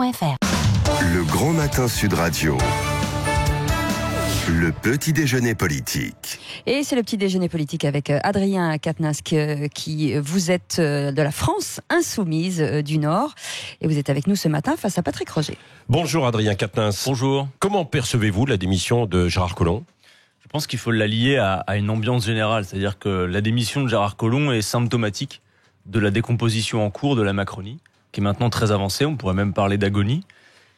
francebleu.fr. Le Grand Matin Sud Radio. Le petit déjeuner politique. Et c'est le petit déjeuner politique avec Adrien Quatennens, qui vous êtes de la France insoumise du Nord. Et vous êtes avec nous ce matin face à Patrick Roger. Bonjour Adrien Quatennens. Bonjour. Comment percevez-vous la démission de Gérard Collomb ? Je pense qu'il faut la lier à une ambiance générale. C'est-à-dire que la démission de Gérard Collomb est symptomatique de la décomposition en cours de la Macronie, qui est maintenant très avancée. On pourrait même parler d'agonie.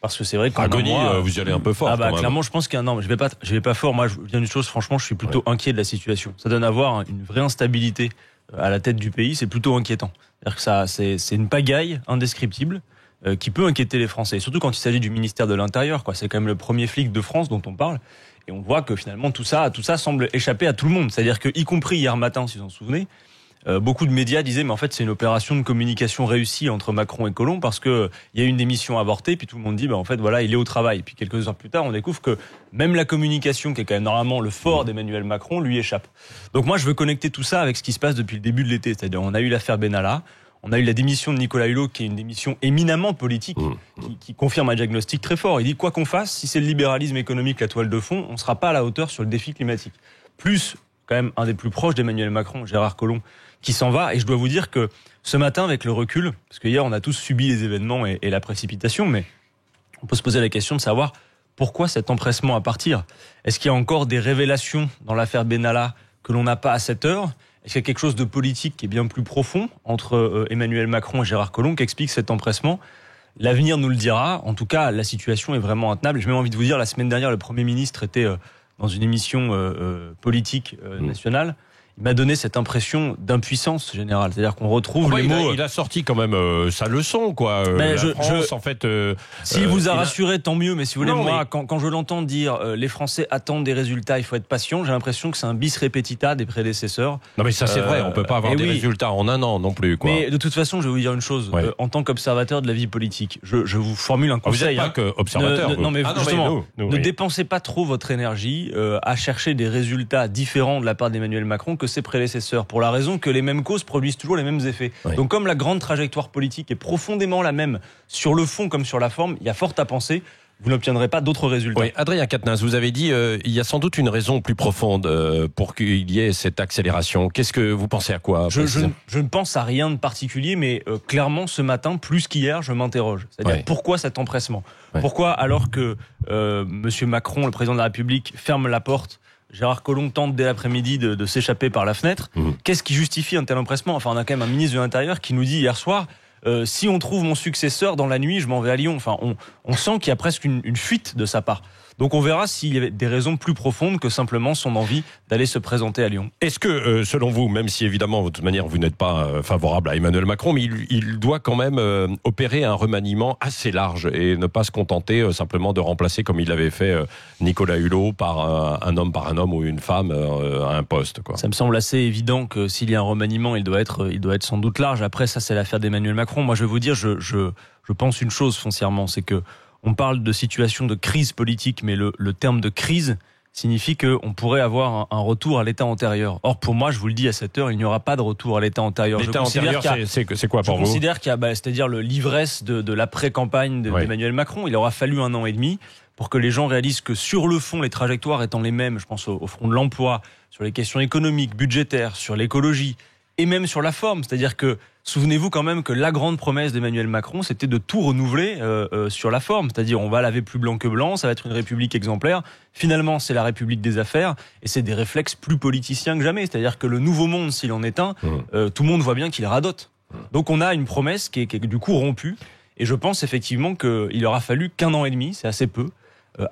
Parce que c'est vrai qu'en agonie, vous y allez un peu fort. Clairement, je pense qu'il y a non, je vais pas fort. Moi, je viens d'une chose. Franchement, je suis plutôt inquiet de la situation. Ça donne à voir une vraie instabilité à la tête du pays. C'est plutôt inquiétant. C'est-à-dire que c'est une pagaille indescriptible qui peut inquiéter les Français. Et surtout quand il s'agit du ministère de l'Intérieur. C'est quand même le premier flic de France dont on parle. Et on voit que finalement tout ça semble échapper à tout le monde. C'est-à-dire que, y compris hier matin, si vous en souvenez. Beaucoup de médias disaient mais en fait c'est une opération de communication réussie entre Macron et Collomb parce que il y a une démission avortée puis tout le monde dit en fait voilà il est au travail. Puis quelques heures plus tard on découvre que même la communication qui est quand même normalement le fort d'Emmanuel Macron lui échappe. Donc moi je veux connecter tout ça avec ce qui se passe depuis le début de l'été, c'est-à-dire on a eu l'affaire Benalla, on a eu la démission de Nicolas Hulot qui est une démission éminemment politique qui confirme un diagnostic très fort. Il dit quoi qu'on fasse, si c'est le libéralisme économique la toile de fond, on ne sera pas à la hauteur sur le défi climatique. Plus quand même un des plus proches d'Emmanuel Macron, Gérard Collomb, qui s'en va. Et je dois vous dire que ce matin, avec le recul, parce que hier on a tous subi les événements et la précipitation, mais on peut se poser la question de savoir pourquoi cet empressement à partir. Est-ce qu'il y a encore des révélations dans l'affaire Benalla que l'on n'a pas à cette heure ? Est-ce qu'il y a quelque chose de politique qui est bien plus profond entre Emmanuel Macron et Gérard Collomb qui explique cet empressement ? L'avenir nous le dira. En tout cas, la situation est vraiment intenable. J'ai même envie de vous dire, la semaine dernière, le Premier ministre était dans une émission politique nationale. Il m'a donné cette impression d'impuissance générale. C'est-à-dire qu'on retrouve les mots... Il a sorti quand même sa leçon, quoi. En fait... S'il vous a rassuré, tant mieux. Mais si vous voulez, moi, quand je l'entends dire les Français attendent des résultats, il faut être patient, j'ai l'impression que c'est un bis repetita des prédécesseurs. Non mais ça c'est vrai, on peut pas avoir des résultats en un an non plus, quoi. Mais de toute façon, je vais vous dire une chose. En tant qu'observateur de la vie politique, je vous formule un conseil. Vous n'êtes pas qu'observateur. Ne dépensez pas trop votre énergie à chercher des résultats différents de la part d'Emmanuel Macron que ses prédécesseurs, pour la raison que les mêmes causes produisent toujours les mêmes effets. Donc comme la grande trajectoire politique est profondément la même sur le fond comme sur la forme, il y a fort à penser, vous n'obtiendrez pas d'autres résultats. Oui, Adrien Quatennens, vous avez dit il y a sans doute une raison plus profonde pour qu'il y ait cette accélération. Qu'est-ce que vous pensez à quoi ? Je ne pense à rien de particulier, mais clairement ce matin, plus qu'hier, je m'interroge. C'est-à-dire pourquoi cet empressement ? Pourquoi alors que Monsieur Macron, le président de la République, ferme la porte, Gérard Collomb tente dès l'après-midi de s'échapper par la fenêtre. Qu'est-ce qui justifie un tel empressement ? Enfin, on a quand même un ministre de l'Intérieur qui nous dit hier soir si on trouve mon successeur dans la nuit, je m'en vais à Lyon. Enfin, on sent qu'il y a presque une fuite de sa part. Donc on verra s'il y avait des raisons plus profondes que simplement son envie d'aller se présenter à Lyon. Est-ce que, selon vous, même si évidemment, de toute manière, vous n'êtes pas favorable à Emmanuel Macron, mais il doit quand même opérer un remaniement assez large et ne pas se contenter simplement de remplacer, comme il l'avait fait, Nicolas Hulot par un homme ou une femme à un poste, quoi. Ça me semble assez évident que s'il y a un remaniement, il doit être sans doute large. Après, ça, c'est l'affaire d'Emmanuel Macron. Moi, je vais vous dire, je pense une chose foncièrement, c'est que on parle de situation de crise politique, mais le terme de crise signifie qu'on pourrait avoir un retour à l'état antérieur. Or, pour moi, je vous le dis à cette heure, il n'y aura pas de retour à l'état antérieur. L'état antérieur, c'est quoi pour vous ? Je considère qu'il y a, c'est-à-dire l'ivresse de l'après-campagne d'Emmanuel Macron. Il aura fallu 1 an et demi pour que les gens réalisent que sur le fond, les trajectoires étant les mêmes, je pense au front de l'emploi, sur les questions économiques, budgétaires, sur l'écologie, et même sur la forme. C'est-à-dire que, souvenez-vous quand même que la grande promesse d'Emmanuel Macron, c'était de tout renouveler sur la forme. C'est-à-dire, on va laver plus blanc que blanc, ça va être une république exemplaire. Finalement, c'est la république des affaires, et c'est des réflexes plus politiciens que jamais. C'est-à-dire que le nouveau monde, s'il en est un, tout le monde voit bien qu'il radote. Donc on a une promesse qui est du coup rompue, et je pense effectivement qu'il aura fallu qu'1 an et demi, c'est assez peu,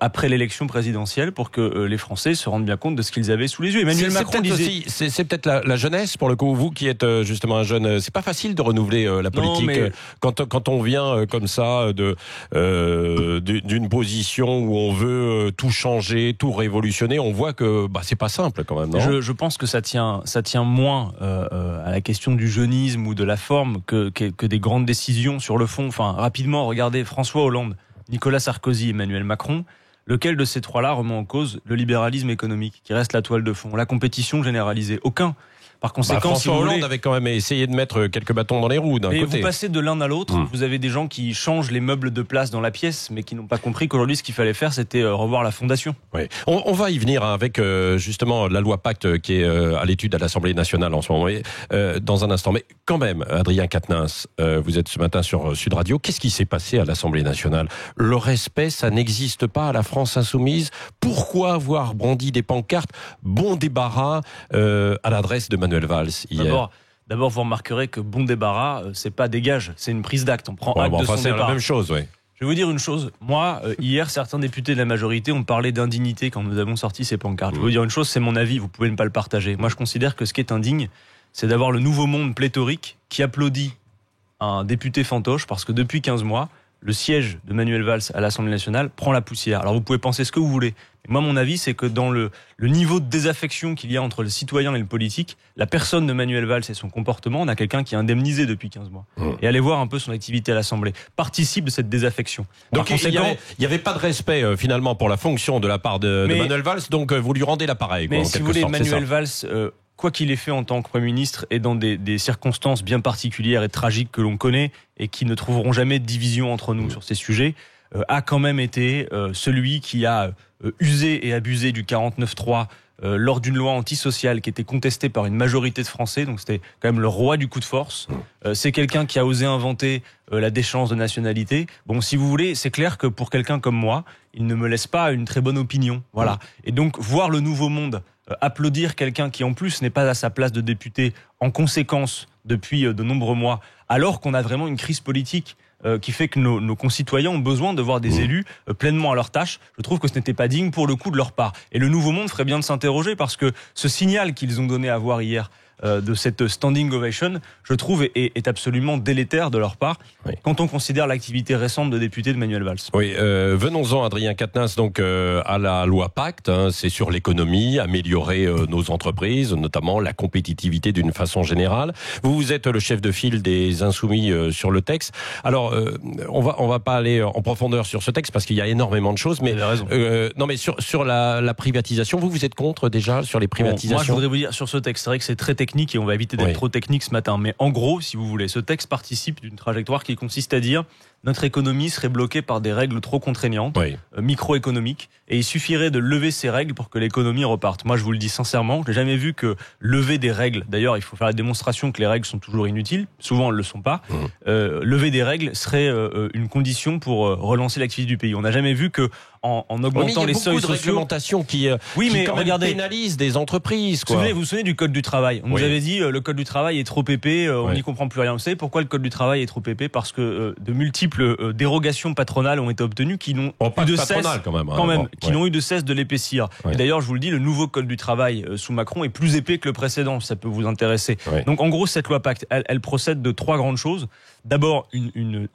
après l'élection présidentielle pour que les Français se rendent bien compte de ce qu'ils avaient sous les yeux. Emmanuel Macron disait... C'est peut-être la jeunesse, pour le coup, vous qui êtes justement un jeune, c'est pas facile de renouveler la politique. Non, mais... quand on vient comme ça d'une position où on veut tout changer, tout révolutionner, on voit que c'est pas simple quand même, non ? Je pense que ça tient moins à la question du jeunisme ou de la forme que des grandes décisions sur le fond. Enfin, rapidement, regardez François Hollande, Nicolas Sarkozy, Emmanuel Macron, lequel de ces trois-là remet en cause le libéralisme économique, qui reste la toile de fond, la compétition généralisée ? Aucun. Par conséquent, François si vous Hollande voulez, avait quand même essayé de mettre quelques bâtons dans les roues d'un mais côté. vous passez de l'un à l'autre, vous avez des gens qui changent les meubles de place dans la pièce, mais qui n'ont pas compris qu'aujourd'hui, ce qu'il fallait faire, c'était revoir la fondation. Oui. On va y venir avec justement la loi Pacte qui est à l'étude à l'Assemblée nationale en ce moment, dans un instant. Mais quand même, Adrien Quatennens, vous êtes ce matin sur Sud Radio. Qu'est-ce qui s'est passé à l'Assemblée nationale? Le respect, ça n'existe pas à la France insoumise. Pourquoi avoir brandi des pancartes? Bon débarras à l'adresse de Manuel Valls hier. D'abord, vous remarquerez que bon débarras, c'est pas dégage, c'est une prise d'acte. On prend acte de son c'est départ. la même chose, oui. Je vais vous dire une chose. Moi, hier, certains députés de la majorité ont parlé d'indignité quand nous avons sorti ces pancartes. Je vais vous dire une chose, c'est mon avis, vous pouvez ne pas le partager. Moi, je considère que ce qui est indigne, c'est d'avoir le nouveau monde pléthorique qui applaudit un député fantoche parce que depuis 15 mois, le siège de Manuel Valls à l'Assemblée nationale prend la poussière. Alors vous pouvez penser ce que vous voulez. Mais moi, mon avis, c'est que dans le niveau de désaffection qu'il y a entre le citoyen et le politique, la personne de Manuel Valls et son comportement, on a quelqu'un qui est indemnisé depuis 15 mois. Et allez voir un peu son activité à l'Assemblée. Participe de cette désaffection. Donc il n'y avait pas de respect finalement pour la fonction de la part de Manuel Valls, donc vous lui rendez l'appareil. Mais si vous voulez, Manuel Valls... quoi qu'il ait fait en tant que Premier ministre et dans des circonstances bien particulières et tragiques que l'on connaît et qui ne trouveront jamais de division entre nous sur ces sujets, a quand même été celui qui a usé et abusé du 49.3 lors d'une loi antisociale qui était contestée par une majorité de Français, donc c'était quand même le roi du coup de force. C'est quelqu'un qui a osé inventer la déchéance de nationalité. Bon, si vous voulez, c'est clair que pour quelqu'un comme moi, il ne me laisse pas une très bonne opinion. Voilà. Et donc, voir le nouveau monde applaudir quelqu'un qui en plus n'est pas à sa place de député en conséquence depuis de nombreux mois, alors qu'on a vraiment une crise politique qui fait que nos concitoyens ont besoin de voir des élus pleinement à leur tâche. Je trouve que ce n'était pas digne pour le coup de leur part. Et le Nouveau Monde ferait bien de s'interroger parce que ce signal qu'ils ont donné à voir hier de cette standing ovation, je trouve, est absolument délétère de leur part quand on considère l'activité récente de député de Manuel Valls. Oui, venons-en, Adrien Quatennens, donc à la loi Pacte. C'est sur l'économie, améliorer nos entreprises, notamment la compétitivité d'une façon générale. Vous êtes le chef de file des Insoumis sur le texte. Alors, on va pas aller en profondeur sur ce texte parce qu'il y a énormément de choses. Mais non, mais sur la privatisation, vous êtes contre déjà sur les privatisations? Moi, je voudrais vous dire sur ce texte, c'est vrai que c'est très technique et on va éviter d'être trop technique ce matin. Mais en gros, si vous voulez, ce texte participe d'une trajectoire qui consiste à dire notre économie serait bloquée par des règles trop contraignantes, microéconomiques, et il suffirait de lever ces règles pour que l'économie reparte. Moi, je vous le dis sincèrement, je n'ai jamais vu que lever des règles, d'ailleurs, il faut faire la démonstration que les règles sont toujours inutiles, souvent elles ne le sont pas, lever des règles serait une condition pour relancer l'activité du pays. On n'a jamais vu que en augmentant les seuils sociaux... Il y a beaucoup de réglementations qui pénalisent des entreprises. Quoi. Vous vous souvenez du Code du travail? On nous avait dit le Code du travail est trop épais, on n'y comprend plus rien. Vous savez pourquoi le Code du travail est trop épais? Parce que de multiples dérogations patronales ont été obtenues qui n'ont eu de cesse qui n'ont eu de cesse de l'épaissir. Et d'ailleurs, je vous le dis, le nouveau Code du travail sous Macron est plus épais que le précédent, ça peut vous intéresser. Donc en gros, cette loi Pacte, elle procède de trois grandes choses. D'abord,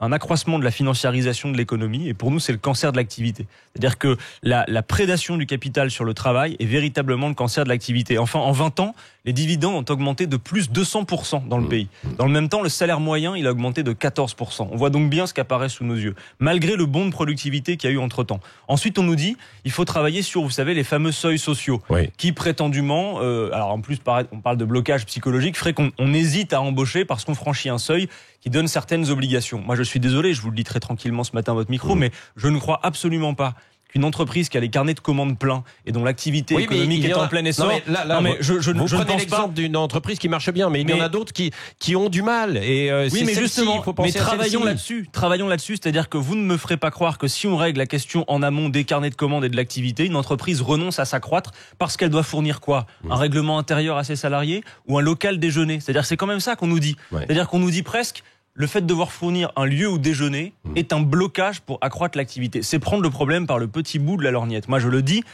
un accroissement de la financiarisation de l'économie, et pour nous, c'est le cancer de l'activité. C'est-à-dire que la prédation du capital sur le travail est véritablement le cancer de l'activité. Enfin, en 20 ans, les dividendes ont augmenté de plus de 200% dans le pays. Dans le même temps, le salaire moyen, il a augmenté de 14%. On voit donc bien ce qui apparaît sous nos yeux, malgré le bond de productivité qu'il y a eu entre-temps. Ensuite, on nous dit, il faut travailler sur, vous savez, les fameux seuils sociaux, qui prétendument, alors en plus, on parle de blocage psychologique, ferait qu'on hésite à embaucher parce qu'on franchit un seuil qui donne certaines obligations. Moi, je suis désolé, je vous le dis très tranquillement ce matin à votre micro, mais je ne crois absolument pas qu'une entreprise qui a les carnets de commandes pleins et dont l'activité économique est en plein essor... Vous prenez l'exemple d'une entreprise qui marche bien, mais il y en a d'autres qui ont du mal. Et mais justement, travaillons là-dessus. Travaillons là-dessus, c'est-à-dire que vous ne me ferez pas croire que si on règle la question en amont des carnets de commandes et de l'activité, une entreprise renonce à s'accroître parce qu'elle doit fournir quoi? Un règlement intérieur à ses salariés ou un local déjeuner? C'est-à-dire c'est quand même ça qu'on nous dit. C'est-à-dire qu'on nous dit presque le fait de devoir fournir un lieu où déjeuner est un blocage pour accroître l'activité. C'est prendre le problème par le petit bout de la lorgnette. Moi, je le dis,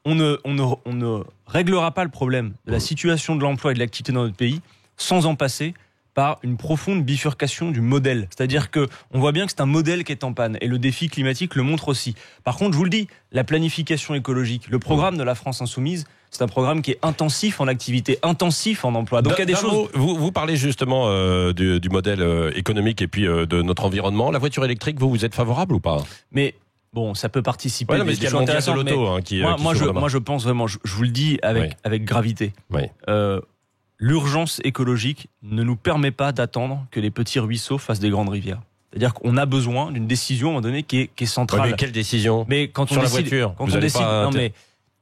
on ne réglera pas le problème de la situation de l'emploi et de l'activité dans notre pays sans en passer par une profonde bifurcation du modèle. C'est-à-dire que on voit bien que c'est un modèle qui est en panne et le défi climatique le montre aussi. Par contre, je vous le dis, la planification écologique, le programme de la France Insoumise, c'est un programme qui est intensif en activité, intensif en emploi. Donc il y a des choses... Vous parlez justement du modèle économique et puis de notre environnement. La voiture électrique, vous êtes favorable ou pas? Mais bon, ça peut participer. Mais il y a le mondial de l'auto moi, je pense vraiment, je vous le dis avec gravité. l'urgence écologique ne nous permet pas d'attendre que les petits ruisseaux fassent des grandes rivières. C'est-à-dire qu'on a besoin d'une décision à un moment donné qui est centrale. Ouais, mais quelle décision? Mais quand sur on la décide, voiture, quand vous on allez décide, pas... non mais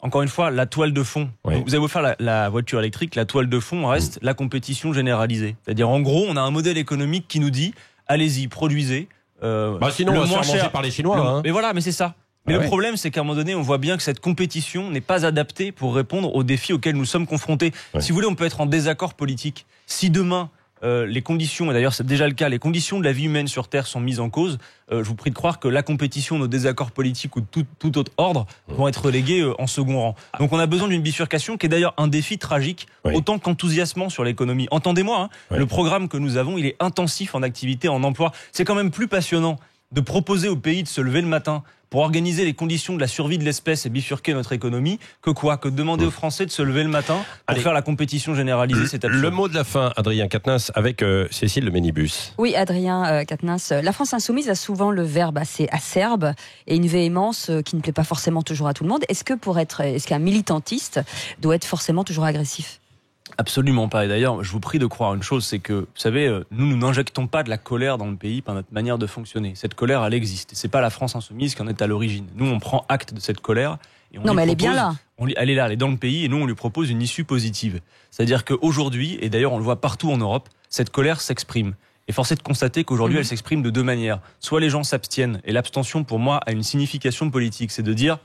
encore une fois, la toile de fond. Oui. Vous avez beau faire la voiture électrique, la toile de fond reste la compétition généralisée. C'est-à-dire en gros, on a un modèle économique qui nous dit allez-y, produisez. Sinon, on va se faire manger par les Chinois. Mais voilà, mais c'est ça. Mais le problème, c'est qu'à un moment donné, on voit bien que cette compétition n'est pas adaptée pour répondre aux défis auxquels nous sommes confrontés. Ouais. Si vous voulez, on peut être en désaccord politique. Si demain, les conditions, et d'ailleurs c'est déjà le cas, les conditions de la vie humaine sur Terre sont mises en cause, je vous prie de croire que la compétition, nos désaccords politiques ou de tout autre ordre vont être relégués en second rang. Donc on a besoin d'une bifurcation qui est d'ailleurs un défi tragique, autant qu'enthousiasmant sur l'économie. Entendez-moi, le programme que nous avons, il est intensif en activité, en emploi. C'est quand même plus passionnant de proposer au pays de se lever le matin pour organiser les conditions de la survie de l'espèce et bifurquer notre économie, que de demander aux Français de se lever le matin pour faire la compétition généralisée. C'est absurde. Le mot de la fin, Adrien Quatennens, avec Cécile Le Ménibus. Oui, Adrien Quatennens, la France insoumise a souvent le verbe assez acerbe et une véhémence qui ne plaît pas forcément toujours à tout le monde. Est-ce qu'un militantiste doit être forcément toujours agressif ? Absolument pas. Et d'ailleurs, je vous prie de croire une chose, c'est que, vous savez, nous n'injectons pas de la colère dans le pays par notre manière de fonctionner. Cette colère, elle existe. Et c'est pas la France insoumise qui en est à l'origine. Nous, on prend acte de cette colère. Et non, mais elle est bien là. Elle est là, elle est dans le pays, et nous, on lui propose une issue positive. C'est-à-dire qu'aujourd'hui, et d'ailleurs, on le voit partout en Europe, cette colère s'exprime. Et force est de constater qu'aujourd'hui, elle s'exprime de deux manières. Soit les gens s'abstiennent, et l'abstention, pour moi, a une signification politique. C'est de dire,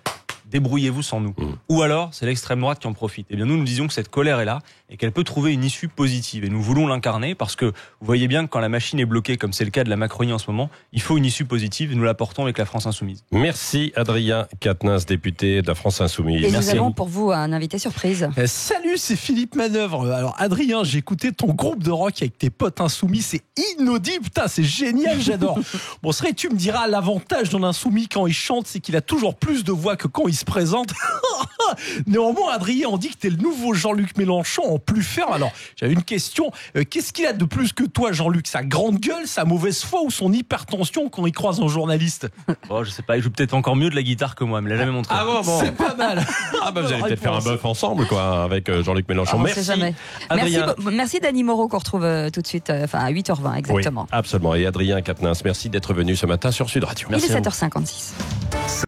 débrouillez-vous sans nous. Ou alors, c'est l'extrême droite qui en profite. Eh bien, nous disions que cette colère est là et qu'elle peut trouver une issue positive. Et nous voulons l'incarner parce que vous voyez bien que quand la machine est bloquée, comme c'est le cas de la Macronie en ce moment, il faut une issue positive et nous l'apportons avec la France Insoumise. Merci Adrien Quatennens, député de la France Insoumise. Et Merci. nous avons pour vous un invité surprise. Salut, c'est Philippe Manœuvre. Alors Adrien, j'ai écouté ton groupe de rock avec tes potes insoumis, c'est inaudible, putain, c'est génial, j'adore. Bon, tu me diras, l'avantage d'un insoumis quand il chante, c'est qu'il a toujours plus de voix que quand il se présente. Néanmoins, Adrien, on dit que t'es le nouveau Jean-Luc Mélenchon en plus ferme. Alors, j'avais une question. Qu'est-ce qu'il a de plus que toi, Jean-Luc? Sa grande gueule, sa mauvaise foi ou son hypertension quand il croise un journaliste? Oh, je sais pas, il joue peut-être encore mieux de la guitare que moi, mais il l'a jamais montré. Ah bon. C'est pas mal. Vous allez peut-être faire un bœuf ensemble, quoi, avec Jean-Luc Mélenchon. On Merci. sait jamais. Adrien. Merci Dany Moreau qu'on retrouve tout de suite, à 8h20 exactement. Oui, absolument. Et Adrien Quatennens, merci d'être venu ce matin sur Sud Radio. Il est 7h56.